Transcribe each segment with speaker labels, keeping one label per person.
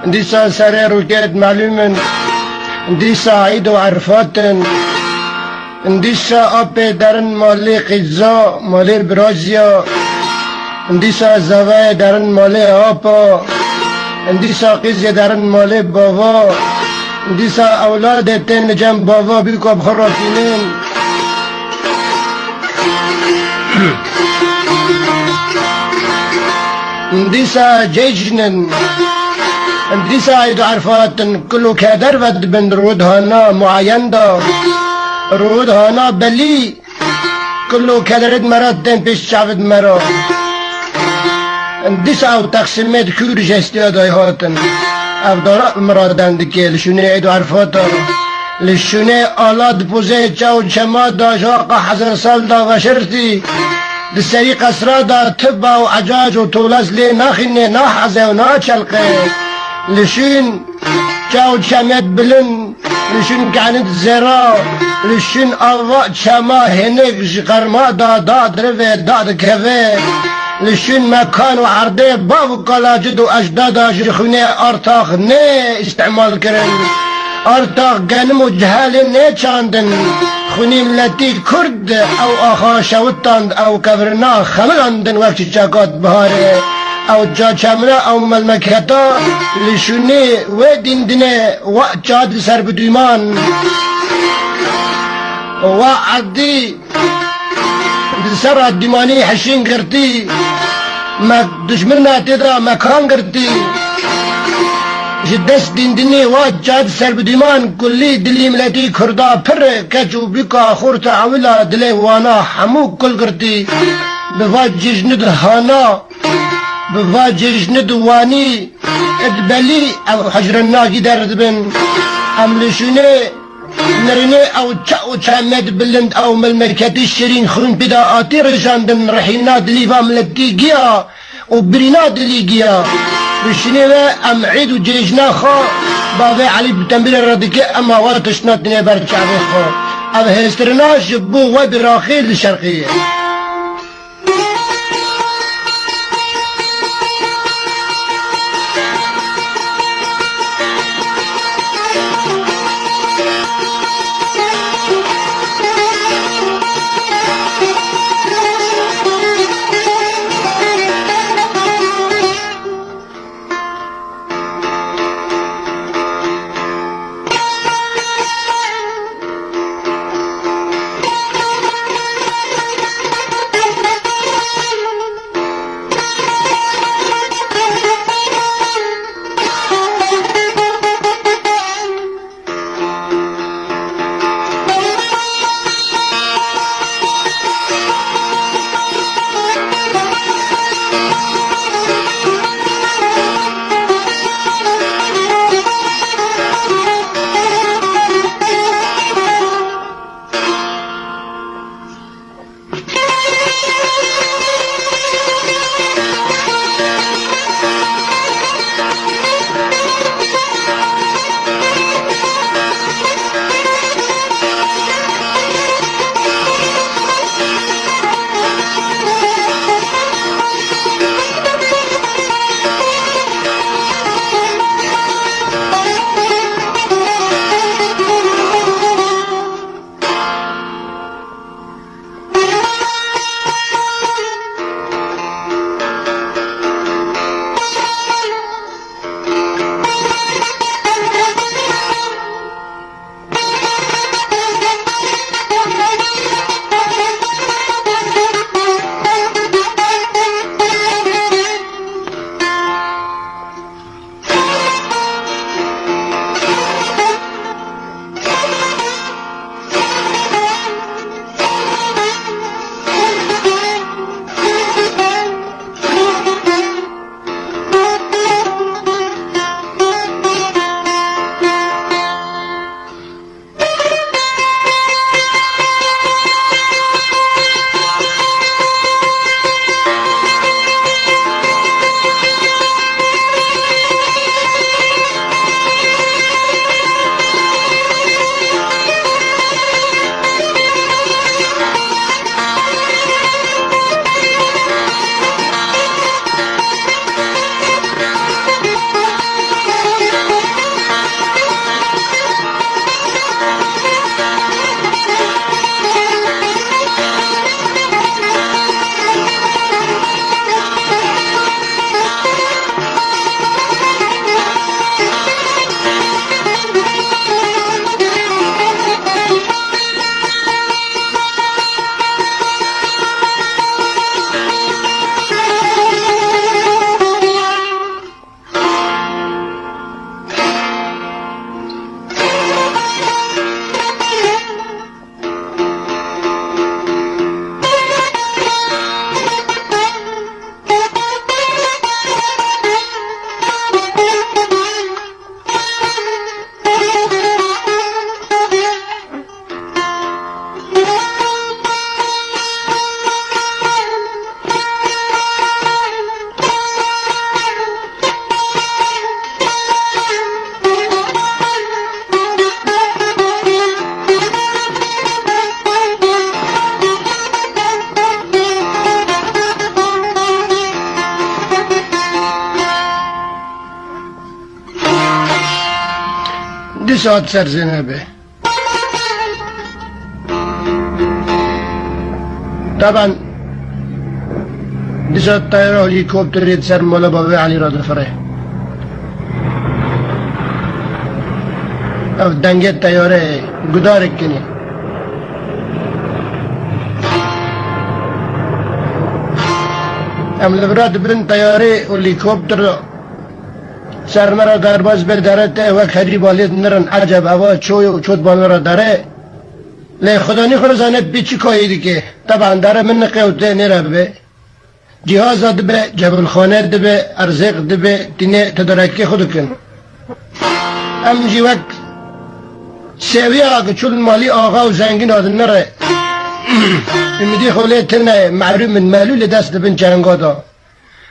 Speaker 1: ديسا سرير وكاد معلوم ديسا عيد وعرفات ديسا أبي درن مالي قزا مالي برازيا ديسا زوايا درن مالي آبا ديسا قزي درن مالي بابا ديسا أولاد تن جنب بابا بيكو بخرافينين ديسا جيجنن ديسا عيد عرفات كله كادر ود بن رودهانا معين دا رودهانا بلي كله كادرد مرات بيش شعبد مرا ديسا او تقسيمات كور جستيا داي هاتن او دارا مرادن دكي لشوني عيد عرفات لشوني آلات بوزي چاو جما دا جاقا حزر سال دا وشرتي دسري قصرا دا تبا و عجاج و طولز لي ناخيني ناحزه و ناچلقه لشين چاو چمت بلن لشين كانت زرا لشين أضاء چما هنك جقرما دا دروه داد كوه لشين مكان و عرضه باب قلاجد و أجدادا جخونه ارتاخ نه استعمال کرن ارتاخ گنم و جهال نه چاندن خونی ملتی کرد او آخا شوتاند او کبرنا خلقاندن وقت چاکات بهاره او جا چمنا او ملمکتا لشونی و دیندنه و جاد سر بدویمان و عدی سر دیمانی حشین کرتی دشمننا تیدا مکان کرتی جدس دیندنی و جاد سر بدویمان کلی دلی ملتی کردا پر کچو بکا خور تعویلا دلی وانا حمو کل کرتی بفا ججند هانا بفا ججند وانی ادبلی او حجرنا جدرد بن املشونه نرني او تشاو تشامد بلند او ملمركتي الشرين خرون بداءاتي رجاندن رحينا دليفا ملتي جيا وبرينا دلي جيا بشنيوه ام عيد وجيجنا خا بابي علي بتنبيل الردكي اما وارتشنا دنيا برد شعبي خا او هسترنا جبو وبراخي للشرقية polis at ser Zeynep'i. Taban دشت طيارة هليكوبتر يتسر مولا بابي علي راد فري او دنگه طيارة گدارك کنی ام لبراد برن طيارة هليكوبتر سر مرا درباز بر دارت وقت خدری بالید نرن عجب هوا چوی و چود بان مرا داره لی خدانی خرزانه بیچی کایی که طبعا داره من قیوته نره به جهاز دبه جبل خانه دبه ارزق دبه تینه تدارکی خود کن ام جی وقت سویه آگه چون مالی آقا و زنگین آدن نره امیدی خوله تنه معلوم من معلول دست دبن جنگا دا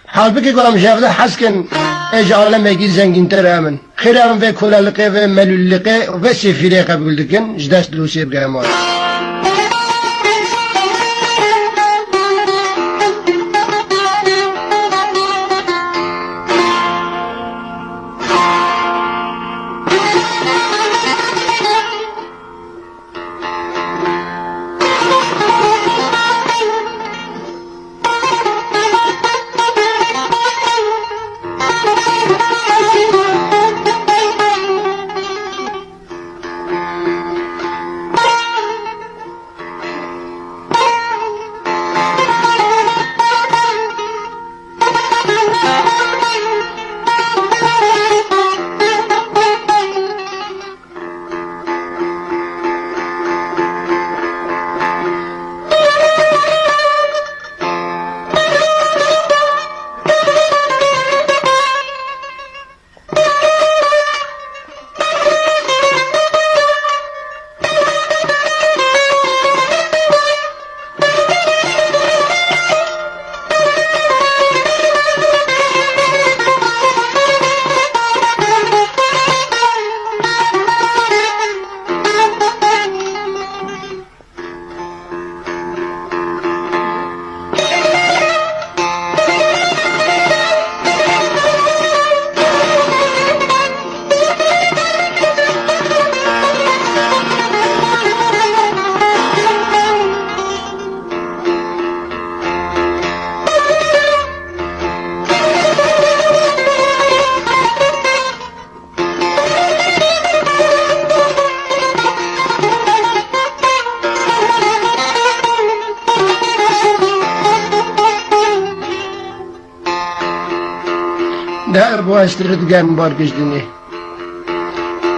Speaker 1: حال بکی که هم جفده حس کن ایج عالم اگی زنگین تر امن خیر هم و کلالقه و ملولقه و سفیره قبول دکن جدست لوسی بگه مال در بوسترد گن بارگشتنی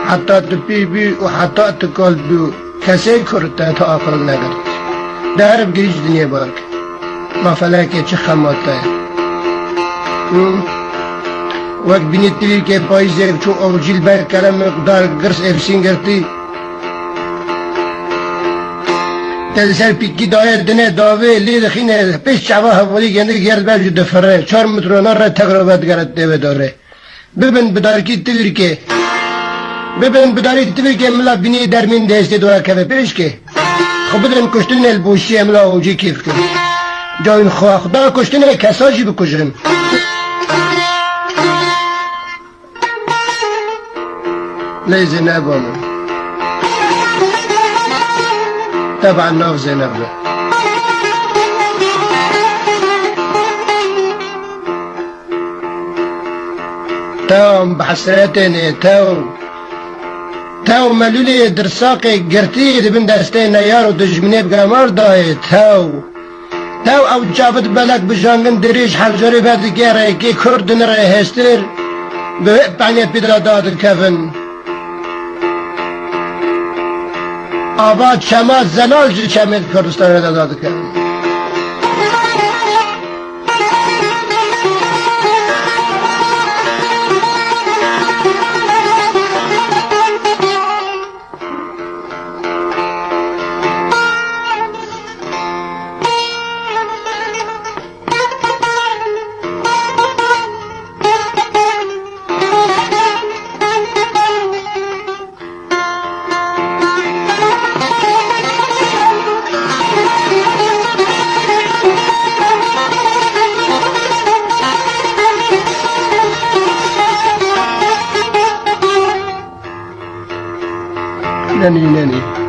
Speaker 1: حتی تپی بی و حتی تکال بی کسی کرده تا آخر نگرد در بگریش دنیا بارگ ما فلکه چه خماته وقت بینید تیوی که پاییزه چو اوجیل بر کرم مقدار گرس افسین گرتی تلسر پیکی دایر دنه داوه لید خینه پیش چوا حوالی گنده گرد بر جو دفره 4 مترونه را تقربت گرد دیوه داره ببین بدارکی تیوی که ببین بداری تیوی که ملا بینی درمین دسته دورا که پیش که خب بدرن کشتن البوشی ملا اوجی کیف کن جاین خواه خدا کشتن کساجی بکشن لی زینب آمون طبعا ناف زینب له تاو بحسرتني تاو ملولي درساقي قرتي دبن دستي نيار ودجمني بقمار داي تاو او جابت بلك بجانگن دريش حلجري بعد گيره كي كردن رأي هستر بعني بدرا داد الكفن آباد شما زلال جی چمید کردستان را داد کرد نني